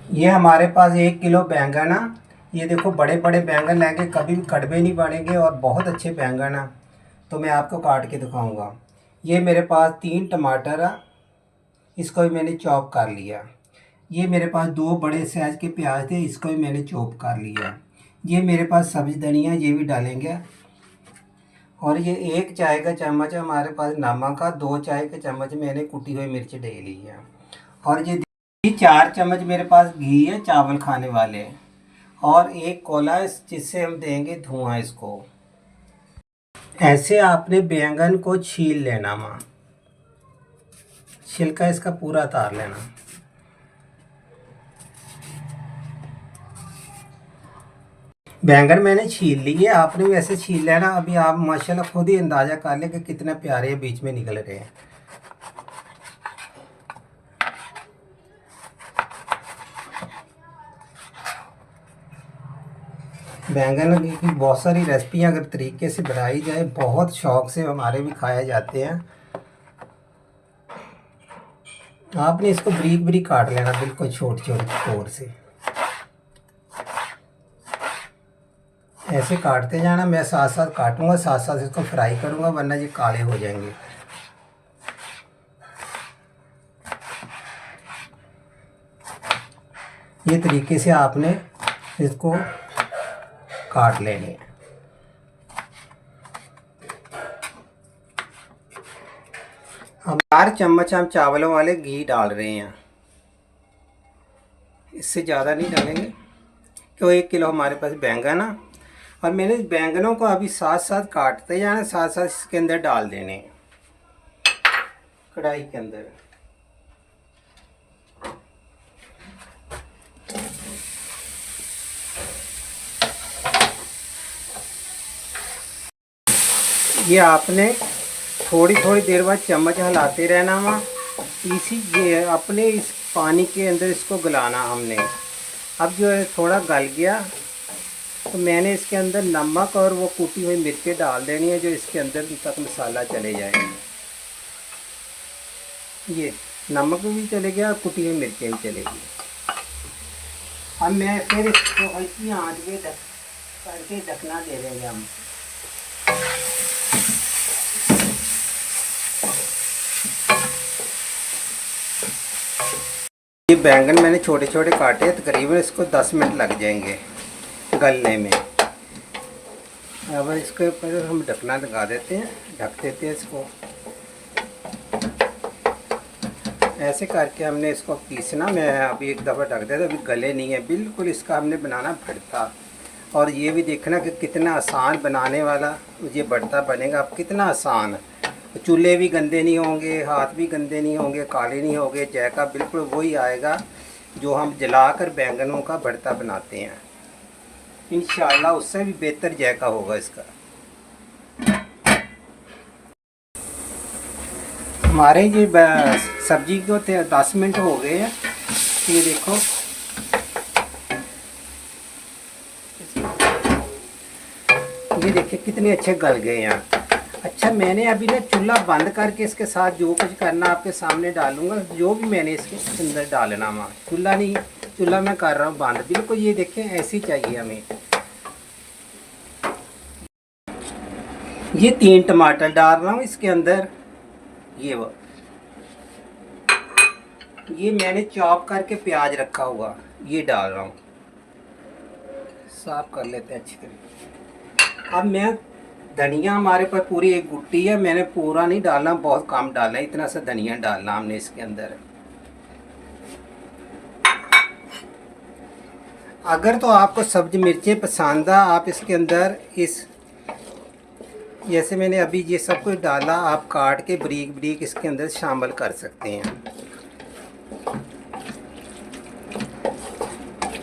ये हमारे पास 1 किलो बैंगन है। ये देखो बड़े बड़े बैंगन लेंगे, कभी भी कड़वे नहीं पड़ेंगे और बहुत अच्छे बैंगन हैं। तो मैं आपको काट के दिखाऊंगा। ये मेरे पास 3 टमाटर है, इसको भी मैंने चॉप कर लिया। ये मेरे पास 2 बड़े साइज़ के प्याज थे, इसको भी मैंने चॉप कर लिया। ये मेरे पास सब्ज़ धनिया, ये भी डालेंगे। और ये 1 चाय का चम्मच है हमारे पास नमक का, 2 चाय के चम्मच मैंने कुटी हुई मिर्च डाली है। और ये 4 चम्मच मेरे पास घी है चावल खाने वाले। और एक कोला है जिससे हम देंगे धुआं इसको। ऐसे आपने बैंगन को छील लेना माँ, छिलका इसका पूरा उतार लेना। बैंगन मैंने छील लिए, आपने भी ऐसे छील लेना। अभी आप माशाल्लाह खुद ही अंदाज़ा कर लें कि कितने प्यारे बीच में निकल रहे हैं। बैंगन की बहुत सारी रेसिपियाँ अगर तरीके से बनाई जाए, बहुत शौक़ से हमारे भी खाए जाते हैं। आपने इसको बारीक बारीक काट लेना, बिल्कुल छोटे छोटे तौर से ऐसे काटते जाना। मैं साथ साथ काटूंगा, साथ साथ इसको फ्राई करूंगा, वरना ये काले हो जाएंगे। ये तरीके से आपने इसको काट लेने हैं। अब 4 चम्मच हम चावलों वाले घी डाल रहे हैं, इससे ज़्यादा नहीं डालेंगे क्यों 1 किलो हमारे पास बैंगन है। और मैंने बैंगनों को अभी साथ साथ काटते जाना, साथ साथ इसके अंदर डाल देने हैं कढ़ाई के अंदर। ये आपने थोड़ी थोड़ी देर बाद चम्मच हिलाते रहना वहाँ। इसी ये अपने इस पानी के अंदर इसको गलाना हमने। अब जो है थोड़ा गल गया तो मैंने इसके अंदर नमक और वो कूटी हुई मिर्चें डाल देनी है, जो इसके अंदर तक मसाला चले जाएगा। ये नमक भी चले गया और कुटी हुई मिर्चें भी चलेगी। अब मैं फिर इसको हल्की आंच पे करके ढकना दे देंगे हम। ये बैंगन मैंने छोटे छोटे काटे, तकरीबन इसको 10 मिनट लग जाएंगे गलने में। अब इसके ऊपर हम ढकना लगा देते हैं, ढक देते हैं इसको। ऐसे करके हमने इसको पीसना। मैं अभी एक दफ़ा ढक देता, अभी गले नहीं है बिल्कुल। इसका हमने बनाना भरता। और ये भी देखना कि कितना आसान बनाने वाला ये भरता बनेगा। अब कितना आसान है, चूल्हे भी गंदे नहीं होंगे, हाथ भी गंदे नहीं होंगे, काले नहीं होंगे। जायका बिल्कुल वही आएगा जो हम जलाकर बैंगनों का भरता बनाते हैं। इंशाल्लाह उससे भी बेहतर जायका होगा इसका। हमारे ये सब्जी को 10 मिनट हो गए हैं। ये देखो ये देखिए कितने अच्छे गल गए हैं। अच्छा, मैंने अभी ना चूल्हा बंद करके इसके साथ जो कुछ करना आपके सामने डालूंगा। जो भी मैंने इसके अंदर डालना वहाँ, चूल्हा नहीं, चूल्हा मैं कर रहा हूँ बंद बिल्कुल। ये देखें ऐसी चाहिए हमें। ये 3 टमाटर डाल रहा हूँ इसके अंदर। ये मैंने चॉप करके प्याज रखा हुआ, ये डाल रहा हूँ। साफ कर लेते हैं अच्छी तरीके। अब मैं धनिया, हमारे पास पूरी 1 गुट्टी है, मैंने पूरा नहीं डालना, बहुत कम डालना है। इतना सा धनिया डालना हमने इसके अंदर। अगर तो आपको सब्ज़ी मिर्चें पसंद है, आप इसके अंदर जैसे मैंने अभी ये सब कुछ डाला, आप काट के बारीक बारीक इसके अंदर शामिल कर सकते हैं।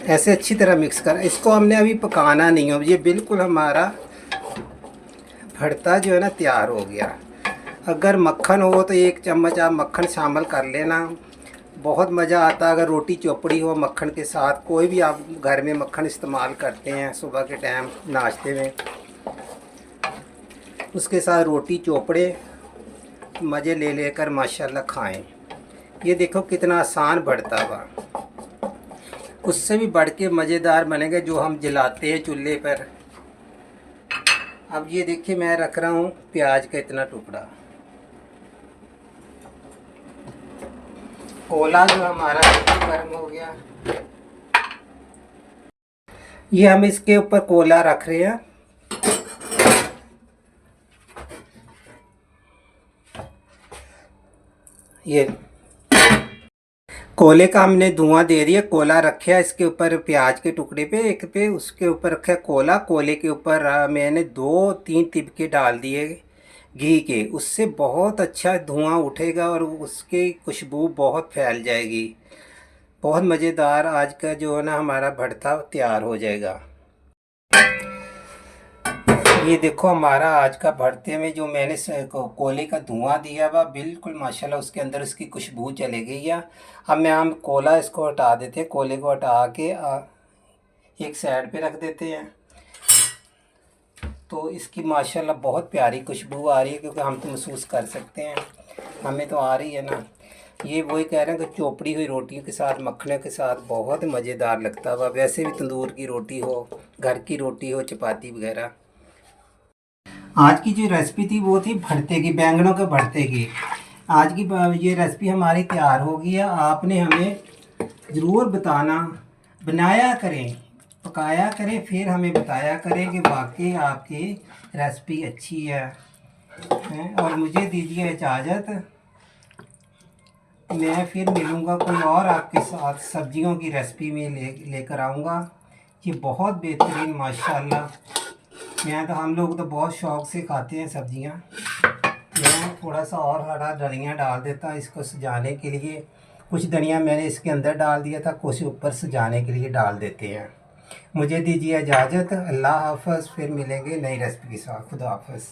ऐसे अच्छी तरह मिक्स कर। इसको हमने अभी पकाना नहीं है, ये बिल्कुल हमारा भरता जो है ना तैयार हो गया। अगर मक्खन हो तो 1 चम्मच आप मक्खन शामिल कर लेना, बहुत मज़ा आता। अगर रोटी चोपड़ी हो मक्खन के साथ, कोई भी आप घर में मक्खन इस्तेमाल करते हैं सुबह के टाइम नाश्ते में, उसके साथ रोटी चोपड़े मज़े ले लेकर माशाल्लाह खाएं। ये देखो कितना आसान भरता हुआ। उससे भी बढ़ के मज़ेदार बनेंगे जो हम जलाते हैं चूल्हे पर। अब ये देखिए मैं रख रहा हूँ प्याज का इतना टुकड़ा। कोला जो हमारा गर्म हो गया, ये हम इसके ऊपर कोला रख रहे हैं। ये कोले का हमने धुआं दे दिया, कोला रखा इसके ऊपर प्याज के टुकड़े पे, एक पे उसके ऊपर रखा कोला। कोले के ऊपर मैंने 2-3 तिबके डाल दिए घी के, उससे बहुत अच्छा धुआं उठेगा और उसकी खुशबू बहुत फैल जाएगी। बहुत मज़ेदार आज का जो है ना हमारा भरता तैयार हो जाएगा। ये देखो हमारा आज का भरते में जो मैंने कोले का धुआं दिया हुआ, बिल्कुल माशाल्लाह उसके अंदर उसकी खुशबू चली गई है। अब हम कोला इसको हटा देते हैं, कोले को हटा के एक साइड पे रख देते हैं। तो इसकी माशाल्लाह बहुत प्यारी खुशबू आ रही है, क्योंकि हम तो महसूस कर सकते हैं, हमें तो आ रही है ना। ये वही कह रहे हैं कि चोपड़ी हुई रोटियों के साथ, मक्खनों के साथ बहुत मज़ेदार लगता है। वैसे भी तंदूर की रोटी हो, घर की रोटी हो, चपाती वगैरह। आज की जो रेसिपी थी वो थी भरते की, बैंगनों के भरते की। आज की ये रेसिपी हमारी तैयार हो गई है। आपने हमें ज़रूर बताना, बनाया करें, पकाया करें, फिर हमें बताया करें कि वाकई आपकी रेसिपी अच्छी है। और मुझे दीजिए इजाज़त, मैं फिर मिलूँगा कोई और आपके साथ सब्जियों की रेसिपी में लेकर आऊँगा। ये बहुत बेहतरीन माशाल्लाह, मैं तो हम लोग तो बहुत शौक़ से खाते हैं सब्जियां। मैं थोड़ा सा और हरा धनिया डाल देता इसको सजाने के लिए। कुछ धनिया मैंने इसके अंदर डाल दिया था, कुछ ऊपर सजाने के लिए डाल देते हैं। मुझे दीजिए इजाज़त, अल्लाह हाफ़िज़। फिर मिलेंगे नई रेसिपी के साथ। खुदा हाफ़िज़।